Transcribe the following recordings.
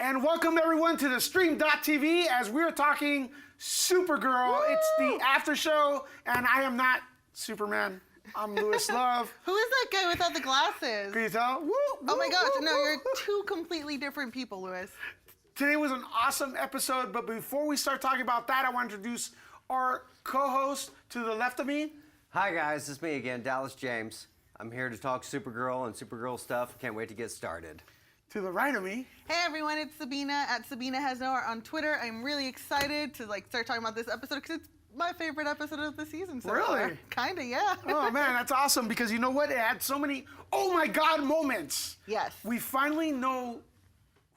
And welcome everyone to the stream.tv as we're talking Supergirl. Woo! It's the after show, and I am not Superman. I'm Louis Love. Who is that guy without the glasses? Can you tell? Woo, Oh my woo, gosh, woo, no, woo. you're two completely different people, Louis. Today was an awesome episode, but before we start talking about that, I want to introduce our co-host to the left of me. Hi guys, it's me again, Dallas James. I'm here to talk Supergirl and Supergirl stuff. Can't wait to get started. To the right of me. Hey everyone, it's Sabina at Sabina Has No Art on Twitter. I'm really excited to start talking about this episode because it's my favorite episode of the season so Really? far. Kinda, yeah. Oh man, that's awesome because you know what? It had so many oh my god moments. Yes. We finally know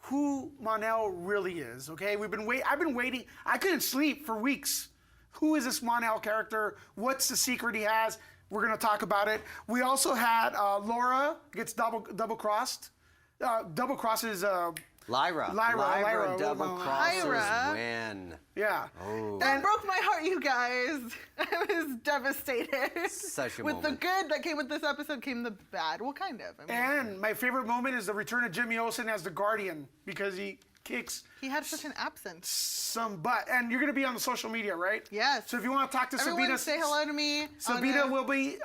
who Mon-El really is, okay? I've been waiting. I couldn't sleep for weeks. Who is this Mon-El character? What's the secret he has? We're gonna talk about it. We also had Laura gets double crossed. Double crosses Lyra double crosses Lyra. Winn. yeah. Oh. That broke my heart, you guys. I was devastated. Such a with moment. the good that came with this episode came the bad. Well, kind of. I mean, And my favorite moment is the return of Jimmy Olsen as the Guardian because he kicks he had such an absence. some butt. And you're gonna be on the social media, right? Yes. So if you want to talk to Everyone Sabina, say hello to me. Sabina will be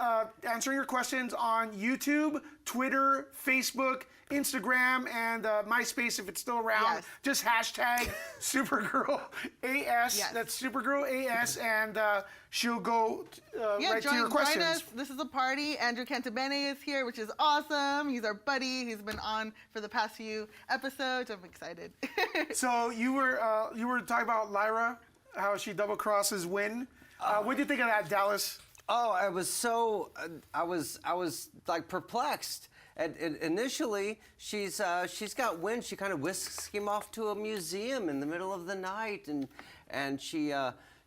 answering your questions on YouTube, Twitter, Facebook, Instagram, and MySpace if it's still around. Yes. Just hashtag Supergirl AS. Yes. That's Supergirl AS, and she'll go right to your join questions. us. This is a party. Andrew Cantabene is here, which is awesome. He's our buddy. He's been on for the past few episodes. I'm excited. So you were talking about Lyra, how she double crosses Winn. What do you think of that, Dallas? Oh, I was so I was like perplexed. Initially, she's got Winn. She kind of whisks him off to a museum in the middle of the night, and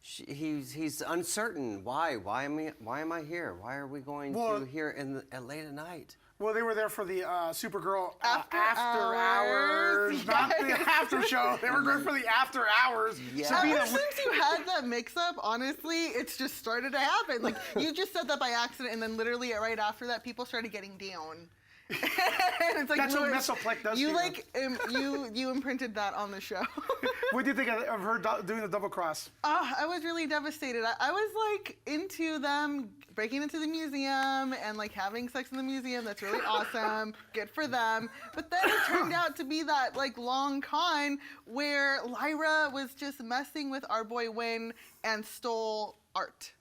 he's uncertain. Why am I here? Why are we going to here at late at night? Well, they were there for the Supergirl After hours, hours, not yes. the after show. They were going for the after hours. Yeah. Sabina, Ever since you had that mix-up, honestly, it's just started to happen. Like, you just said that by accident, and then literally right after that, people started getting down. And it's like, That's what Louis, Mesoplex does you to you. you imprinted that on the show. What do you think of her doing the double cross? I was really devastated. I was like into them breaking into the museum and like having sex in the museum. That's really awesome. Good for them. But then it turned out to be that like long con where Lyra was just messing with our boy Winn and stole art.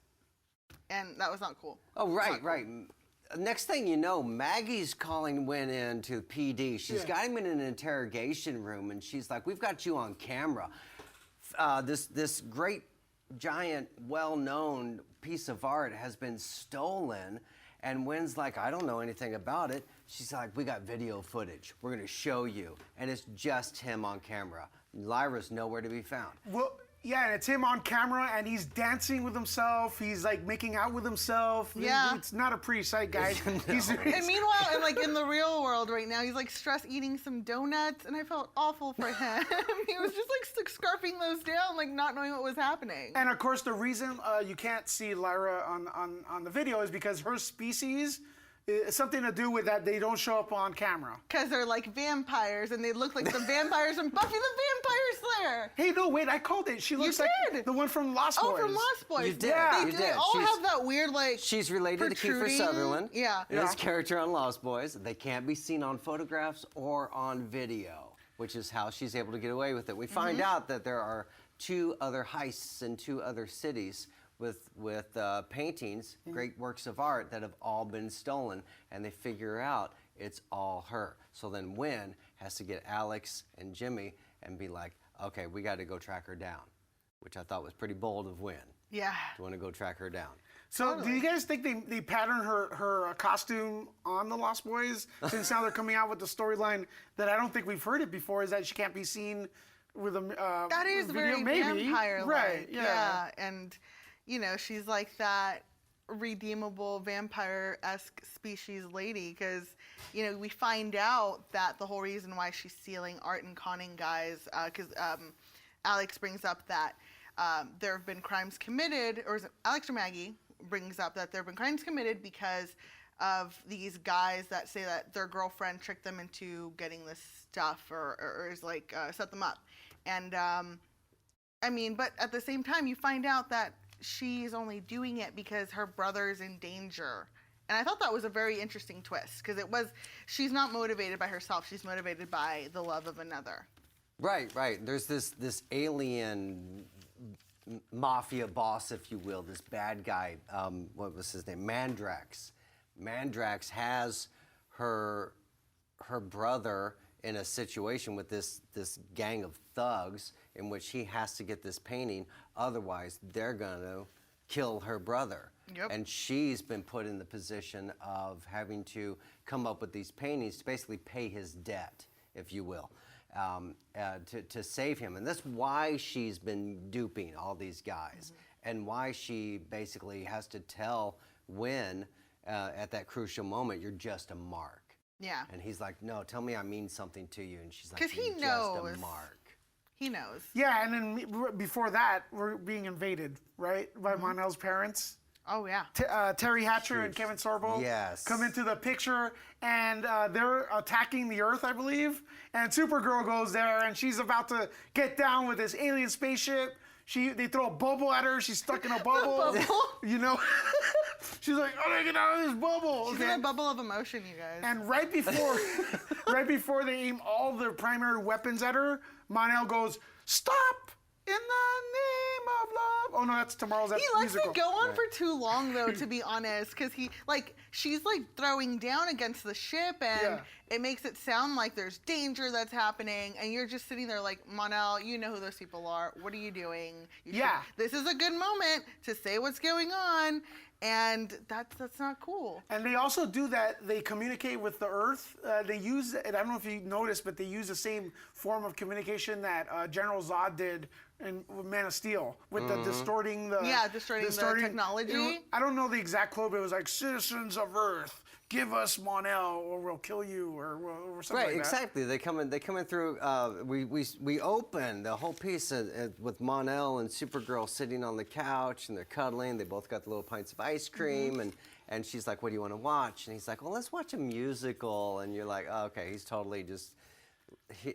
And that was not cool. Oh, right, right. Next thing you know, Maggie's calling Winn in to PD. She's got him in an interrogation room, and she's like, "We've got you on camera. This great, giant, well-known piece of art has been stolen." And Winn's like, "I don't know anything about it." She's like, "We got video footage. We're gonna show you." And it's just him on camera. Lyra's nowhere to be found. Well, yeah, and it's him on camera, and he's dancing with himself. He's like making out with himself. Yeah. It's not a pretty sight, guys. No. And meanwhile, and like in the real world right now, he's like stress eating some donuts, and I felt awful for him. He was just like scarfing those down, like not knowing what was happening. And of course, the reason you can't see Lyra on the video is because her species is something to do with that they don't show up on camera. Because they're like vampires, and they look like the vampires from Buffy the Vampire Slayer. Hey, no, wait, I called it. She looks like did. the one from Lost Boys. Oh, from Lost Boys. You did, Yeah. you They did. all She's- have that weird like. She's related to Kiefer protruding- Sutherland. Yeah. His character on Lost Boys. They can't be seen on photographs or on video, which is how she's able to get away with it. We find out that there are 2 other heists in 2 other cities with paintings, great works of art that have all been stolen, and they figure out it's all her. So then Winn has to get Alex and Jimmy and be like, "Okay, we got to go track her down," which I thought was pretty bold of Winn. Yeah. To want to go track her down. So, do you guys think they patterned her costume on the Lost Boys? Since now they're coming out with the storyline that I don't think we've heard it before, is that she can't be seen with a That is video? very Maybe. vampire-like. Right? Yeah. And you know, she's like that redeemable vampire-esque species lady because, you know, we find out that the whole reason why she's stealing art and conning guys, because Alex brings up that there have been crimes committed, or is it Alex or Maggie brings up that there have been crimes committed because of these guys that say that their girlfriend tricked them into getting this stuff or is like set them up. And I mean, but at the same time, you find out that she's only doing it because her brother's in danger. And I thought that was a very interesting twist because she's not motivated by herself. She's motivated by the love of another. Right. There's this alien mafia boss, if you will, this bad guy. What was his name? Mandrax. Mandrax has her brother in a situation with this gang of thugs in which he has to get this painting, otherwise they're gonna kill her brother. Yep. And she's been put in the position of having to come up with these paintings to basically pay his debt, if you will, to save him. And that's why she's been duping all these guys, and why she basically has to tell Winn at that crucial moment, "You're just a mark." Yeah. And he's like, "No, tell me I mean something to you." And she's like, 'Cause he "You're just knows. a mark." He knows. Yeah, and then before that, we're being invaded, right, by Mon-El's parents. Oh, yeah. Terry Hatcher and Kevin Sorbo Yes. come into the picture, and they're attacking the Earth, I believe. And Supergirl goes there, and she's about to get down with this alien spaceship. They throw a bubble at her. She's stuck in a bubble. You know, she's like, "Oh, get out of this bubble!" She's in a bubble of emotion, you guys. And right before they aim all their primary weapons at her, Mon-El goes, "Stop! In the name of love." Oh no, that's tomorrow's He lets musical. it go on for too long, though, to be honest, because she's throwing down against the ship, and it makes it sound like there's danger that's happening, and you're just sitting there like, Mon-El, you know who those people are. What are you doing? This is a good moment to say what's going on, and that's not cool. And they also do that. They communicate with the Earth. They use, and I don't know if you noticed, but they use the same form of communication that General Zod did in Man of Steel with the distorting the technology. I don't know the exact quote, but it was like, "Citizens of Earth, give us Mon-El, or we'll kill you," or something like that. Right, exactly. They come in through. We open the whole piece with Mon-El and Supergirl sitting on the couch, and they're cuddling. They both got the little pints of ice cream, and she's like, "What do you want to watch?" And he's like, "Well, let's watch a musical." And you're like, oh, "Okay, he's totally just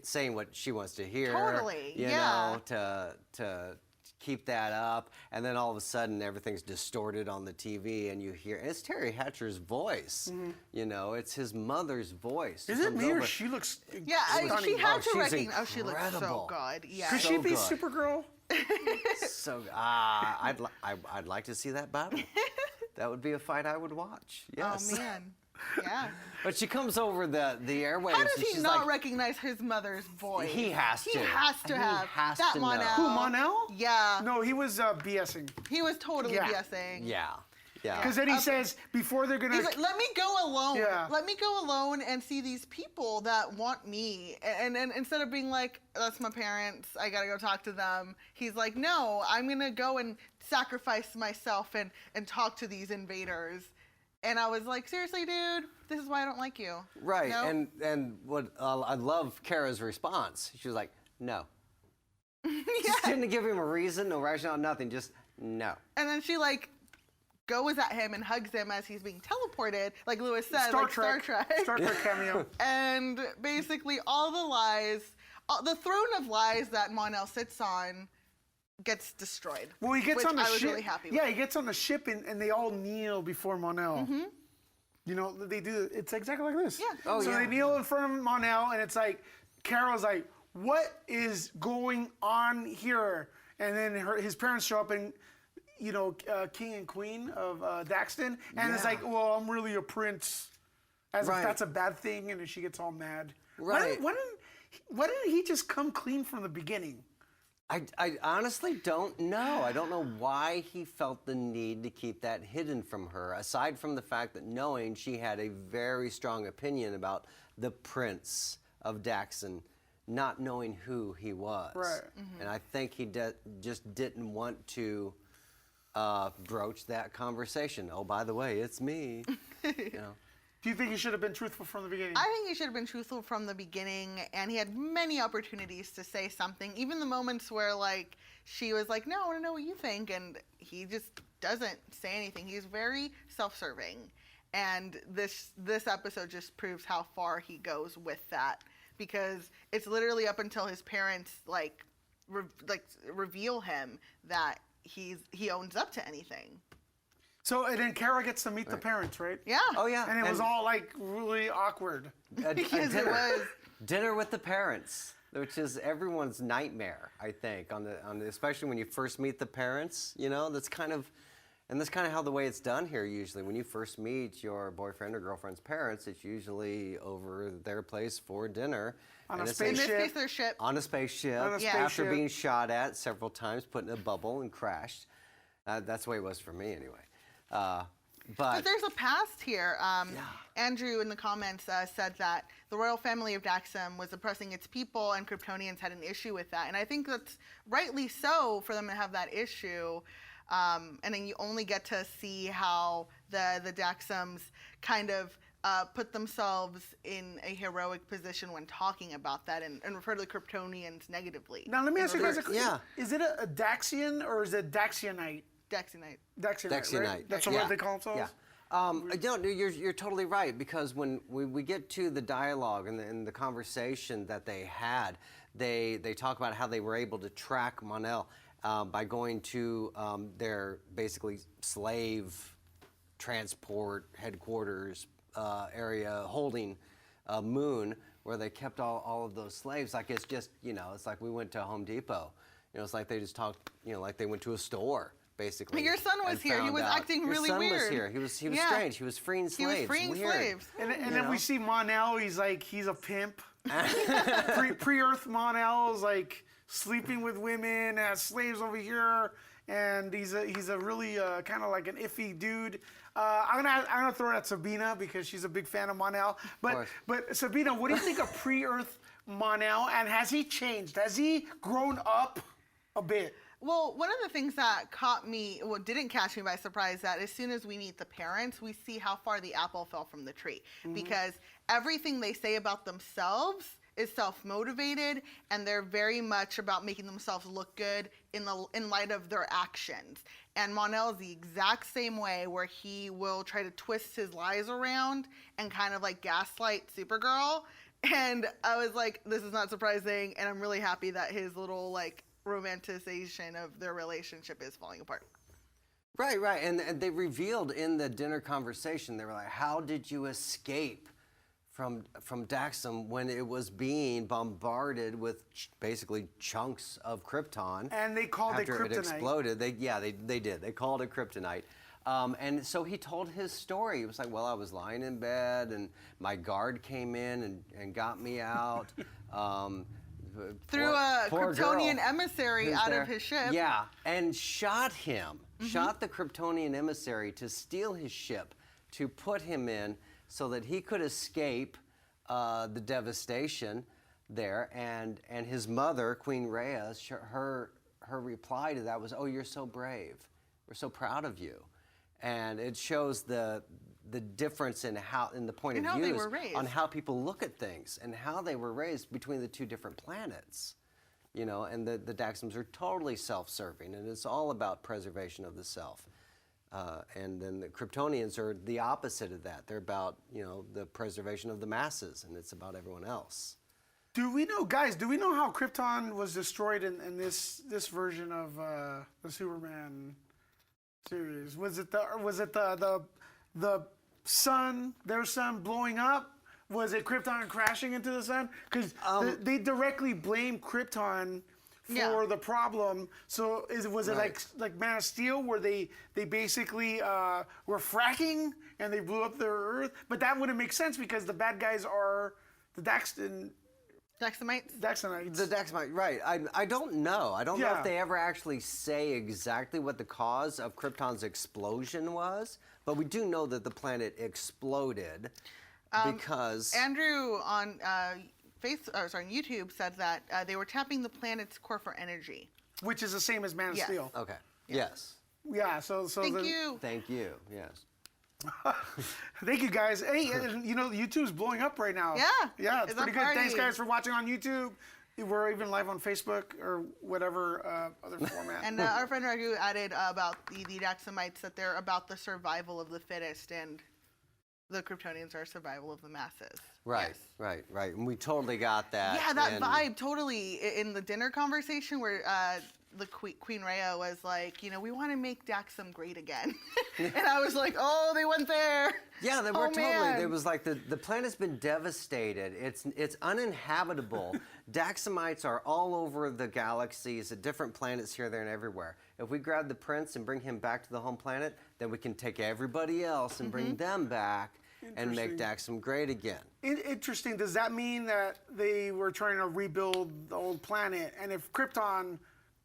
saying what she wants to hear." Totally, you know, to keep that up, and then all of a sudden everything's distorted on the TV, and you hear, and it's Terry Hatcher's voice. You know, it's his mother's voice. Is it me or she looks? Yeah, she had to she's recognize. Oh, she looks so incredible. good. Yeah. Could So she be good. Supergirl? So I'd like to see that battle. That would be a fight I would watch. Yes. Oh man. Yeah. But she comes over the airwaves. How does and he she's not like, recognize his mother's voice? He has to. He has to have that to Mon-El. know. Who, Mon-El? Yeah. No, he was BSing. He was totally Yeah. BSing. Yeah. Because then he says before they're gonna. He's like, "Let me go alone. Yeah. Let me go alone and see these people that want me." And instead of being like, "That's my parents. I gotta go talk to them," he's like, "No, I'm gonna go and sacrifice myself and talk to these invaders." And I was like, "Seriously, dude, this is why I don't like you." Right. No? And what I love Kara's response. She was like, "No." Yeah. Just didn't give him a reason, no rationale, nothing. Just no. And then she goes at him and hugs him as he's being teleported, like Lewis said, Star like Trek. Star Trek cameo. And basically all the lies, the throne of lies that Mon-El sits on gets destroyed. Well, he gets which on the I was ship. really happy Yeah, with. he gets on the ship and they all kneel before Mon-El. You know, they do. It's exactly like this. Yeah. Oh, so yeah. they kneel in front of Mon-El, and it's like Carol's like, "What is going on here?" And then his parents show up, and you know, King and Queen of Daxton, and it's Yeah. like, "Well, I'm really a prince," as Right. if that's a bad thing, and then she gets all mad. Right. Why didn't he just come clean from the beginning? I honestly don't know. I don't know why he felt the need to keep that hidden from her, aside from the fact that knowing she had a very strong opinion about the Prince of Daxam, not knowing who he was. Right. And I think he just didn't want to broach that conversation. Oh, by the way, it's me. You know. Do you think he should have been truthful from the beginning? I think he should have been truthful from the beginning, and he had many opportunities to say something. Even the moments where, she was like, "No, I want to know what you think," and he just doesn't say anything. He's very self-serving, And this episode just proves how far he goes with that, because it's literally up until his parents reveal him that he owns up to anything. So, and then Kara gets to meet the parents, right? Yeah. Oh yeah. And it was all like really awkward. Because it was. Dinner with the parents, which is everyone's nightmare, I think, on the especially when you first meet the parents. You know, that's kind of how the way it's done here. Usually, when you first meet your boyfriend or girlfriend's parents, it's usually over their place for dinner. On a In spaceship. this case, their ship. On a spaceship. On a After spaceship. being shot at several times, put in a bubble and crashed. That's the way it was for me, anyway. But there's a past here. Andrew in the comments said that the royal family of Daxam was oppressing its people, and Kryptonians had an issue with that. And I think that's rightly so for them to have that issue. And then you only get to see how the Daxams kind of put themselves in a heroic position when talking about that, and refer to the Kryptonians negatively. Now, let me ask you guys a question. Yeah. Is it a Daxian or is it Daxianite? Daxamite. Daxianite, right? That's what they call themselves? Yeah. You're totally right, because when we get to the dialogue and the conversation that they had, they talk about how they were able to track Mon-El by going to their basically slave transport headquarters area holding Moon, where they kept all of those slaves. Like, it's just, it's like we went to Home Depot. It's like they just talked, like they went to a store. Basically, But your son was here. He was acting really weird. Your son was here. He was strange. He was freeing slaves. He was freeing slaves. And then we see Mon-El. He's a pimp. Pre-Earth Mon-El is like sleeping with women, has slaves over here, and he's a really kind of like an iffy dude. I'm gonna throw it at Sabina because she's a big fan of Mon-El. But Sabina, what do you think of pre-Earth Mon-El? And has he changed? Has he grown up a bit? Well, one of the things that didn't catch me by surprise, that as soon as we meet the parents, we see how far the apple fell from the tree. Because everything they say about themselves is self-motivated, and they're very much about making themselves look good in light of their actions. And Mon-El is the exact same way, where he will try to twist his lies around and kind of like gaslight Supergirl. And I was like, this is not surprising, and I'm really happy that his little romanticization of their relationship is falling apart. Right. And they revealed in the dinner conversation, they were like, how did you escape from Daxam when it was being bombarded with basically chunks of Krypton? And they called it after kryptonite. It exploded. They did. They called it kryptonite. And so he told his story. He was like, well, I was lying in bed, and my guard came in and got me out. Threw a poor Kryptonian girl emissary who's out there. of his ship. Yeah, and shot him. Shot the Kryptonian emissary to steal his ship, to put him in so that he could escape the devastation there. And his mother, Queen Rhea, her reply to that was, "Oh, you're so brave. We're so proud of you." And it shows the difference in the point of how they views were raised. on how people look at things and how they were raised between the two different planets. And the Daxams are totally self-serving, and it's all about preservation of the self. And then the Kryptonians are the opposite of that. They're about, the preservation of the masses, and it's about everyone else. Do we know how Krypton was destroyed in this version of the Superman series? Was it the sun, their sun blowing up? Was it Krypton crashing into the sun? Because they directly blame Krypton for the problem. So was it like Man of Steel, where they basically were fracking and they blew up their Earth? But that wouldn't make sense because the bad guys are the Daxamites. The Daxamite, right. I don't know. I don't know if they ever actually say exactly what the cause of Krypton's explosion was, but we do know that the planet exploded because... Andrew on YouTube said that they were tapping the planet's core for energy. Which is the same as Man of Steel. Okay. Yes. Yeah, so Thank you. Thank you, yes. Thank you, guys. Hey, YouTube's blowing up right now. Yeah, it's pretty good. Thanks, guys, for watching on YouTube. We're even live on Facebook or whatever other format. And our friend Raghu added about the Daxamites that they're about the survival of the fittest, and the Kryptonians are survival of the masses. Right, Yes. right. And we totally got that. Yeah, that in- vibe totally in the dinner conversation where the Queen Rhea was like, we want to make Daxam great again. And I was like, oh, they went there. Yeah, they Oh, were totally. man. It was like the planet's been devastated. It's uninhabitable. Daxamites are all over the galaxies, at different planets here, there, and everywhere. If we grab the prince and bring him back to the home planet, then we can take everybody else and bring them back and make Daxam great again. Interesting. Does that mean that they were trying to rebuild the old planet? And if Krypton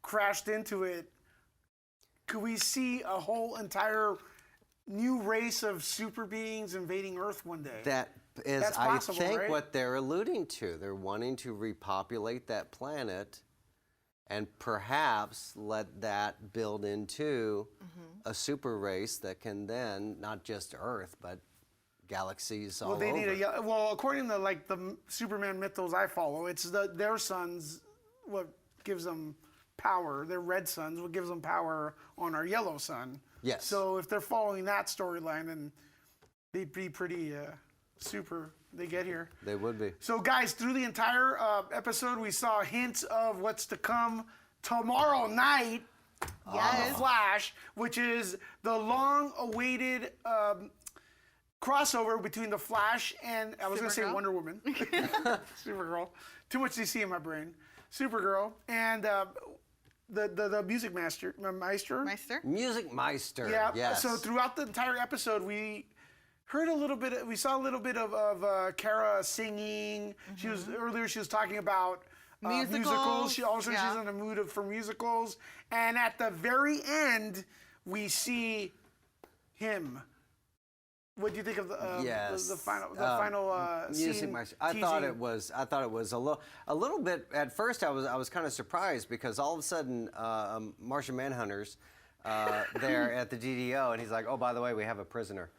crashed into it, could we see a whole entire new race of super beings invading Earth one day? That is, That's possible, I think, right? what they're alluding to. They're wanting to repopulate that planet and perhaps let that build into a super race that can then, not just Earth, but galaxies all Well, they over. need well, according to like the Superman mythos I follow, it's their sons what gives them power. Their red suns what gives them power on our yellow sun. Yes. So if they're following that storyline, then they'd be pretty super. They get here. They would be. So guys, through the entire episode, we saw hints of what's to come tomorrow night on Yes. The Flash, which is the long-awaited crossover between The Flash and, I was going to say Supergirl? Wonder Woman. Supergirl. Too much DC in my brain. Supergirl. And the Music Meister. Meister? Music Meister. Yeah. Yes. So throughout the entire episode, we heard a little bit. We saw a little bit of Kara singing. She was talking about musicals. She also Yeah. she's in the mood for musicals. And at the very end, we see him. What do you think of the final Music scene? Meister. I thought it was a little bit. At first, I was kind of surprised because all of a sudden, Martian Manhunter's there at the GDO, and he's like, "Oh, by the way, we have a prisoner."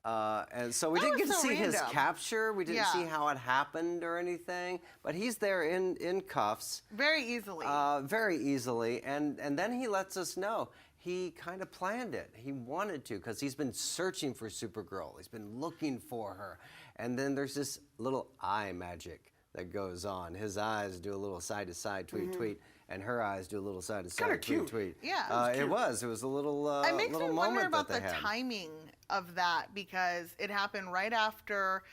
And so we That didn't was get to so see his random. capture. We didn't Yeah. see how it happened or anything. But he's there in cuffs. Very easily. Very easily, and then he lets us know he kind of planned it. He wanted to because he's been searching for Supergirl. He's been looking for her, and then there's this little eye magic that goes on. His eyes do a little side to side tweet tweet, and her eyes do a little side to Kinda side cute. tweet tweet. Yeah. It was a little It makes little me wonder moment about that the they had. timing of that because it happened right after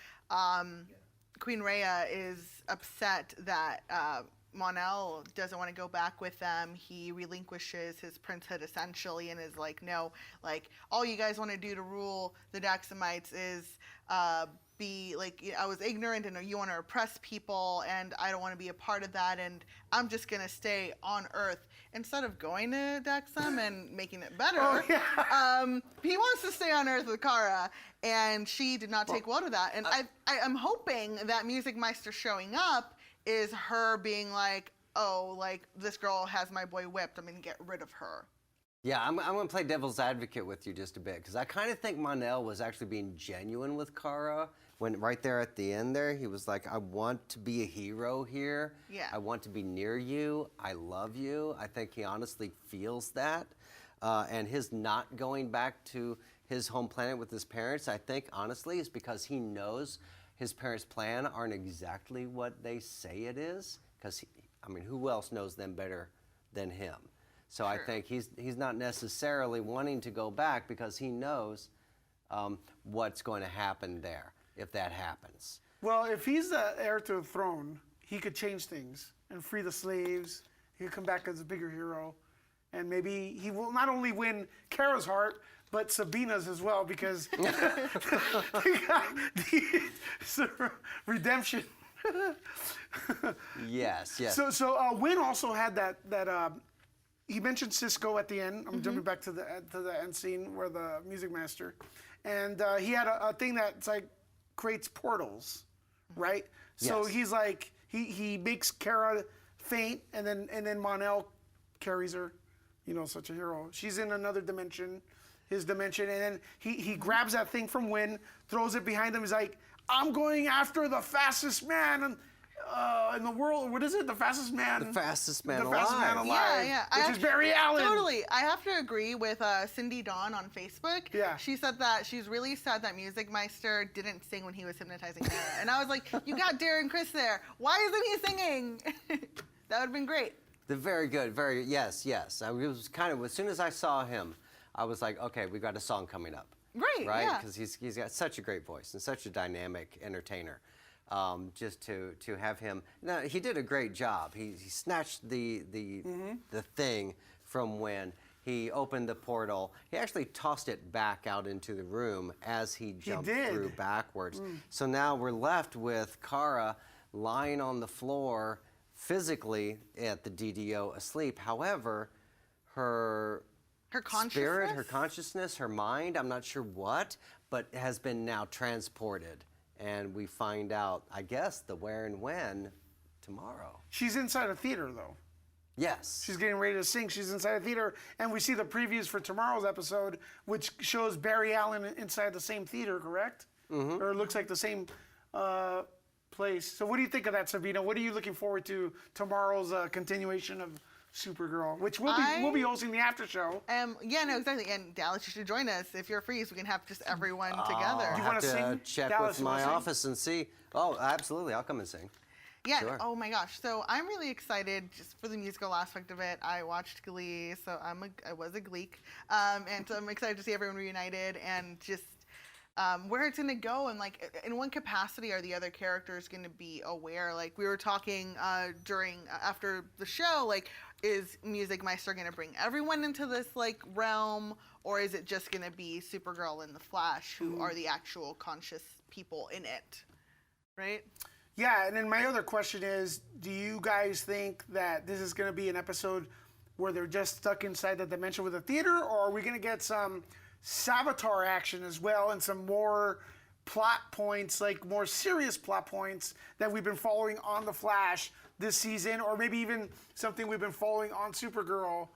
Queen Rhea is upset that Mon-El doesn't want to go back with them. He relinquishes his princehood essentially and is like, no, like all you guys want to do to rule the Daxamites is be like, I was ignorant and you want to oppress people and I don't want to be a part of that and I'm just going to stay on Earth. Instead of going to Daxam and making it better, he wants to stay on Earth with Kara and she did not take well to that. And I'm hoping that Music Meister showing up is her being like, oh, like this girl has my boy whipped. I'm going to get rid of her. Yeah, I'm going to play devil's advocate with you just a bit because I kind of think Mon-El was actually being genuine with Kara when right there at the end there, he was like, I want to be a hero here. Yeah. I want to be near you. I love you. I think he honestly feels that. And his not going back to his home planet with his parents, I think honestly is because he knows his parents' plan aren't exactly what they say it is. Because, who else knows them better than him? So I think he's not necessarily wanting to go back because he knows what's going to happen there if that happens. Well, if he's the heir to the throne, he could change things and free the slaves. He could come back as a bigger hero. And maybe he will not only win Kara's heart, but Sabina's as well, because the redemption. Yes. So Winn also had that he mentioned Cisco at the end. I'm jumping back to the end scene where the Music Master, and he had a thing that's like creates portals, right? So Yes. he's like he makes Kara faint, and then Mon-El carries her. Such a hero. She's in another dimension, his dimension, and then he grabs that thing from Winn, throws it behind him. He's like, I'm going after the fastest man in the world. What is it? The fastest man. The fastest man The alive. fastest man alive. Yeah. Which is Barry Allen. Totally. I have to agree with Cindy Dawn on Facebook. Yeah. She said that she's really sad that Music Meister didn't sing when he was hypnotizing her. And I was like, you got Darren Criss there. Why isn't he singing? That would have been great. The very good, yes. I was kind of, as soon as I saw him, I was like, okay, we've got a song coming up. Right, Right? yeah. Because he's got such a great voice and such a dynamic entertainer. Just to have him, now he did a great job. He snatched the thing from when he opened the portal. He actually tossed it back out into the room as he jumped through backwards. So now we're left with Kara lying on the floor physically at the DDO asleep. However, her spirit, her consciousness, her mind, I'm not sure what, but has been now transported. And we find out, I guess, the where and when tomorrow. She's inside a theater, though. Yes. She's getting ready to sing. She's inside a theater. And we see the previews for tomorrow's episode, which shows Barry Allen inside the same theater, correct? Mm-hmm. Or it looks like the same place. So what do you think of that, Sabina? What are you looking forward to tomorrow's continuation of Supergirl, which we'll be hosting the after show. Yeah, no, exactly. And Dallas, you should join us if you're free, so we can have just everyone together. You I wanna have to sing? check Dallas, with you my wanna sing? office and see. Oh, absolutely. I'll come and sing. Yeah. Sure. Oh my gosh. So I'm really excited just for the musical aspect of it. I watched Glee, so I was a Gleek, and so I'm excited to see everyone reunited and just where it's going to go, and like in what capacity are the other characters going to be aware? Like we were talking after the show, like is Music Meister going to bring everyone into this like realm, or is it just going to be Supergirl and the Flash who are the actual conscious people in it, right? Yeah, and then my other question is, do you guys think that this is going to be an episode where they're just stuck inside the dimension with a theater, or are we going to get some Savitar action as well and some more plot points, like more serious plot points that we've been following on The Flash this season, or maybe even something we've been following on Supergirl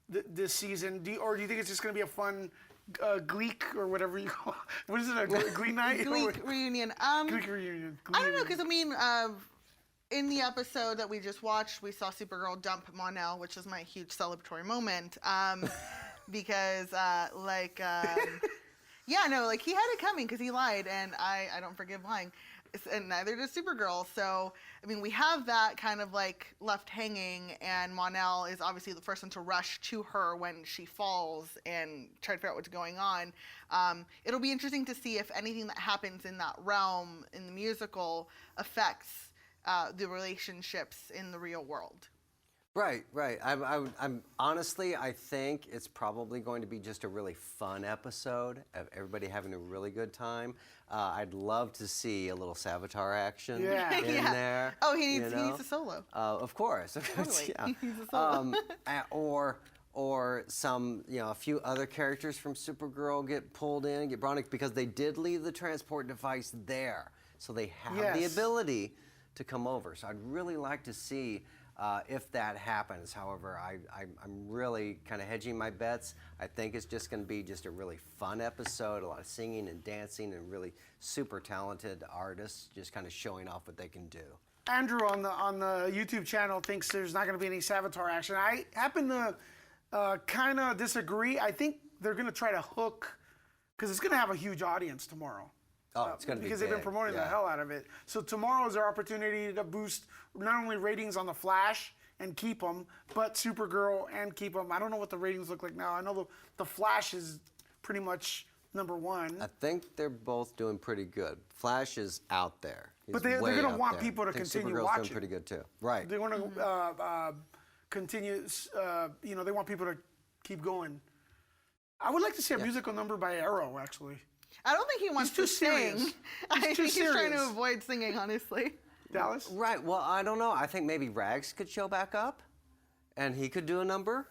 this season? Or do you think it's just going to be a fun Gleek or whatever you call it? What is it, a Glee night? Gleek reunion. Gleek reunion. I don't know, because I mean, in the episode that we just watched, we saw Supergirl dump Mon-El, which is my huge celebratory moment. Because, yeah, no, like he had it coming because he lied, and I don't forgive lying. And neither does Supergirl. So, I mean, we have that kind of like left hanging, and Mon-El is obviously the first one to rush to her when she falls and try to figure out what's going on. It'll be interesting to see if anything that happens in that realm in the musical affects the relationships in the real world. Right. I'm honestly, I think it's probably going to be just a really fun episode of everybody having a really good time. I'd love to see a little Savitar action in there. Oh, he needs a solo. Of course. Totally. Yeah. He needs a solo. Or some, a few other characters from Supergirl get pulled in, get brought in, because they did leave the transport device there, so they have the ability to come over. So I'd really like to see if that happens. However, I'm really kind of hedging my bets. I think it's just going to be just a really fun episode, a lot of singing and dancing and really super talented artists just kind of showing off what they can do. Andrew on the YouTube channel thinks there's not going to be any Savitar action. I happen to kind of disagree. I think they're going to try to hook, because it's going to have a huge audience tomorrow. Oh, it's going to be because they've been promoting the hell out of it. So tomorrow is their opportunity to boost not only ratings on The Flash and keep them, but Supergirl and keep them. I don't know what the ratings look like now. I know the Flash is pretty much #1. I think they're both doing pretty good. Flash is out there. But they're going to want people to continue Supergirl's watching. doing pretty good too. Right. They want to continue. They want people to keep going. I would like to see a musical number by Arrow, actually. I don't think he wants to sing. I think he's trying to avoid singing, honestly. Dallas? Right. Well, I don't know. I think maybe Rags could show back up, and he could do a number.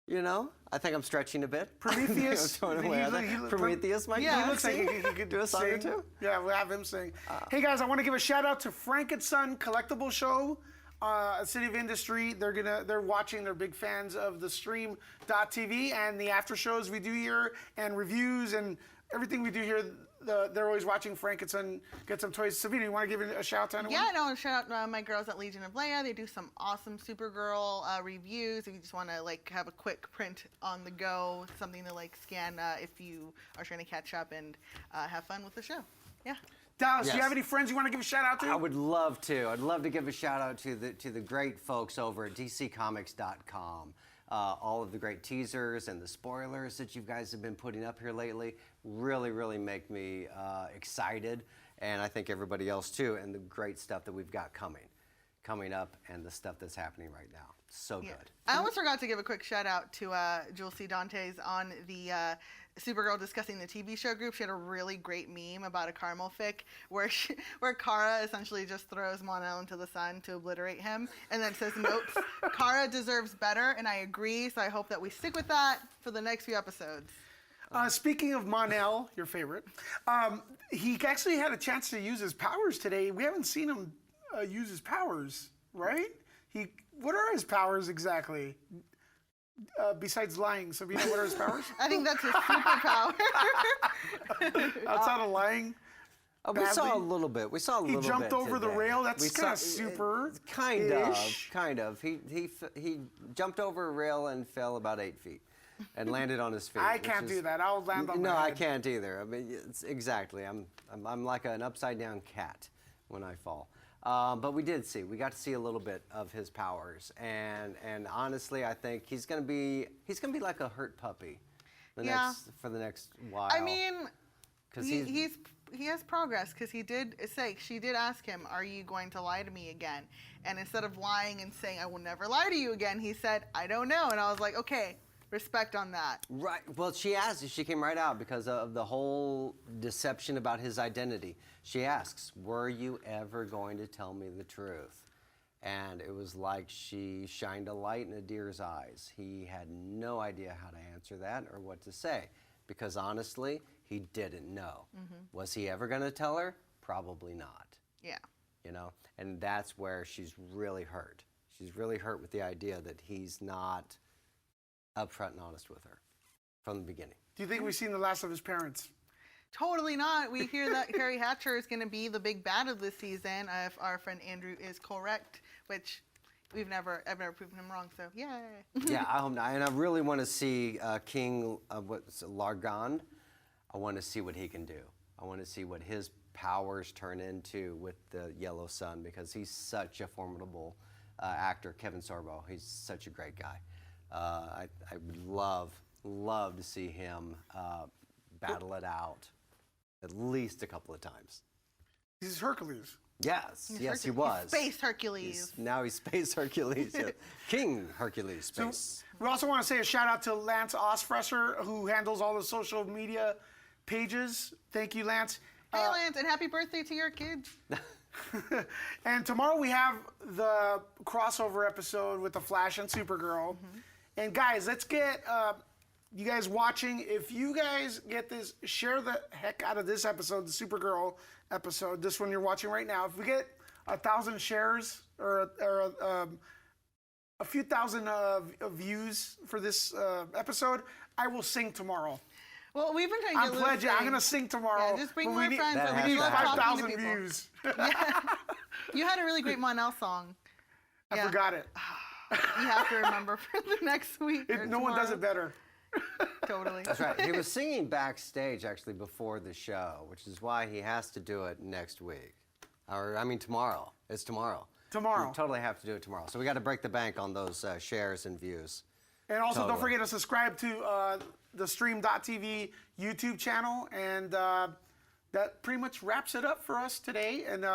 I think I'm stretching a bit. Prometheus. Prometheus might. Yeah, he looks like he could do a song or two. Yeah, we'll have him sing. Hey guys, I want to give a shout out to Frank and Son Collectible Show. City of Industry, they're watching, they're big fans of the stream.tv and the after shows we do here, and reviews and everything we do here, they're always watching Frank Get Some Toys. Sabina, you want to give a shout out to anyone? Yeah, no, shout out my girls at Legion of Leia. They do some awesome Supergirl reviews. If you just want to like have a quick print on the go, something to like scan if you are trying to catch up and have fun with the show. Yeah. Dallas, do you Yes. have any friends you want to give a shout out to? I would love to. I'd love to give a shout out to the great folks over at DCComics.com. All of the great teasers and the spoilers that you guys have been putting up here lately really, really make me excited, and I think everybody else too. And the great stuff that we've got coming up, and the stuff that's happening right now. So Yeah. good. I almost forgot to give a quick shout out to Jules C. Dantes on the Supergirl discussing the TV show group. She had a really great meme about a caramel fic where Kara essentially just throws Mon-El into the sun to obliterate him, and then it says notes, Kara deserves better, and I agree. So I hope that we stick with that for the next few episodes. Speaking of Mon-El, your favorite, he actually had a chance to use his powers today. We haven't seen him use his powers, right? What are his powers exactly? Besides lying, Sabina, what are his powers? I think that's his superpower. Outside of lying? We saw a badly? little bit. We saw a little bit. He jumped over the today. rail? That's We kind of saw- super. Kind of. He jumped over a rail and fell about 8 feet, and landed on his feet. I which can't is- do that. I'll land on my No, I head. can't either. I mean, exactly. I'm like an upside down cat when I fall. But we got to see a little bit of his powers, and honestly, I think he's gonna be like a hurt puppy, for the next while. I mean, 'Cause he has progress because she did ask him, "Are you going to lie to me again?" And instead of lying and saying, "I will never lie to you again," he said, "I don't know." And I was like, okay, respect on that. Right. Well, she came right out because of the whole deception about his identity. She asks, "Were you ever going to tell me the truth?" And it was like she shined a light in a deer's eyes. He had no idea how to answer that or what to say, because honestly, he didn't know. Was he ever going to tell her? Probably not. Yeah. You know, and that's where she's really hurt. She's really hurt with the idea that he's not upfront and honest with her from the beginning. Do you think we've seen the last of his parents? Totally not. We hear that Carrie Hatcher is going to be the big bad of this season if our friend Andrew is correct, which I've never proven him wrong. So yay! Yeah, I hope not. And I really want to see King Largon. I want to see what he can do. I want to see what his powers turn into with the Yellow Sun, because he's such a formidable actor. Kevin Sorbo, he's such a great guy. I would love to see him battle it out at least a couple of times. He's Hercules. Yes, yes, he He's was. Space Hercules. Now he's Space Hercules. Yeah. King Hercules Space. We also want to say a shout out to Lance Osfresser, who handles all the social media pages. Thank you, Lance. Hey, Lance, and happy birthday to your kids. And tomorrow we have the crossover episode with The Flash and Supergirl. And guys, let's get you guys watching. If you guys get this, share the heck out of this episode, the Supergirl episode, this one you're watching right now. If we get 1,000 shares or a few thousand views for this episode, I will sing tomorrow. Well, we've been trying to I'm get pledging. I'm listening. gonna sing tomorrow. Yeah, just bring but more friends. That so has We need to happen. 5,000 people. views. Yeah. You had a really great Mon-El song. I Yeah. forgot it. You have to remember for the next week. or No one does it tomorrow. better. Totally. That's right. He was singing backstage actually before the show, which is why he has to do it next week. Or, I mean, tomorrow. It's tomorrow. Tomorrow. You totally have to do it tomorrow. So we got to break the bank on those shares and views. And also, don't Totally. forget to subscribe to the Stream.tv YouTube channel. And that pretty much wraps it up for us today. And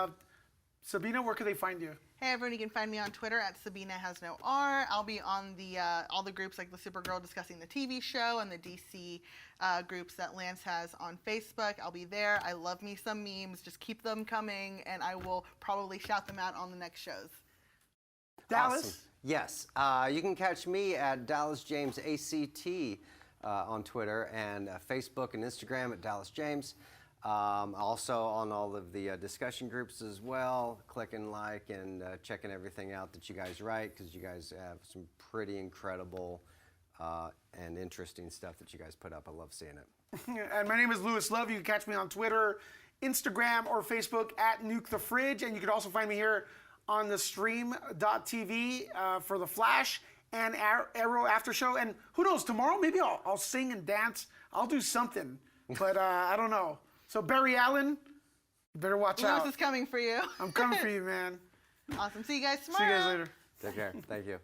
Sabina, where can they find you? Hey everyone, you can find me on Twitter at Sabina Has No R. I'll be on the all the groups like the Supergirl discussing the TV show and the DC groups that Lance has on Facebook. I'll be there. I love me some memes. Just keep them coming, and I will probably shout them out on the next shows. Dallas? Awesome. Yes. You can catch me at Dallas James ACT on Twitter and Facebook and Instagram at Dallas James. Also on all of the discussion groups as well, clicking like and checking everything out that you guys write, because you guys have some pretty incredible and interesting stuff that you guys put up. I love seeing it. And my name is Louis Love. You can catch me on Twitter, Instagram, or Facebook at Nuke the Fridge. And you can also find me here on the stream.tv for The Flash and Arrow After Show. And who knows, tomorrow maybe I'll sing and dance. I'll do something, but I don't know. So Barry Allen, you better watch out. Louis is coming for you. I'm coming for you, man. Awesome. See you guys tomorrow. See you guys later. Take care. Thank you.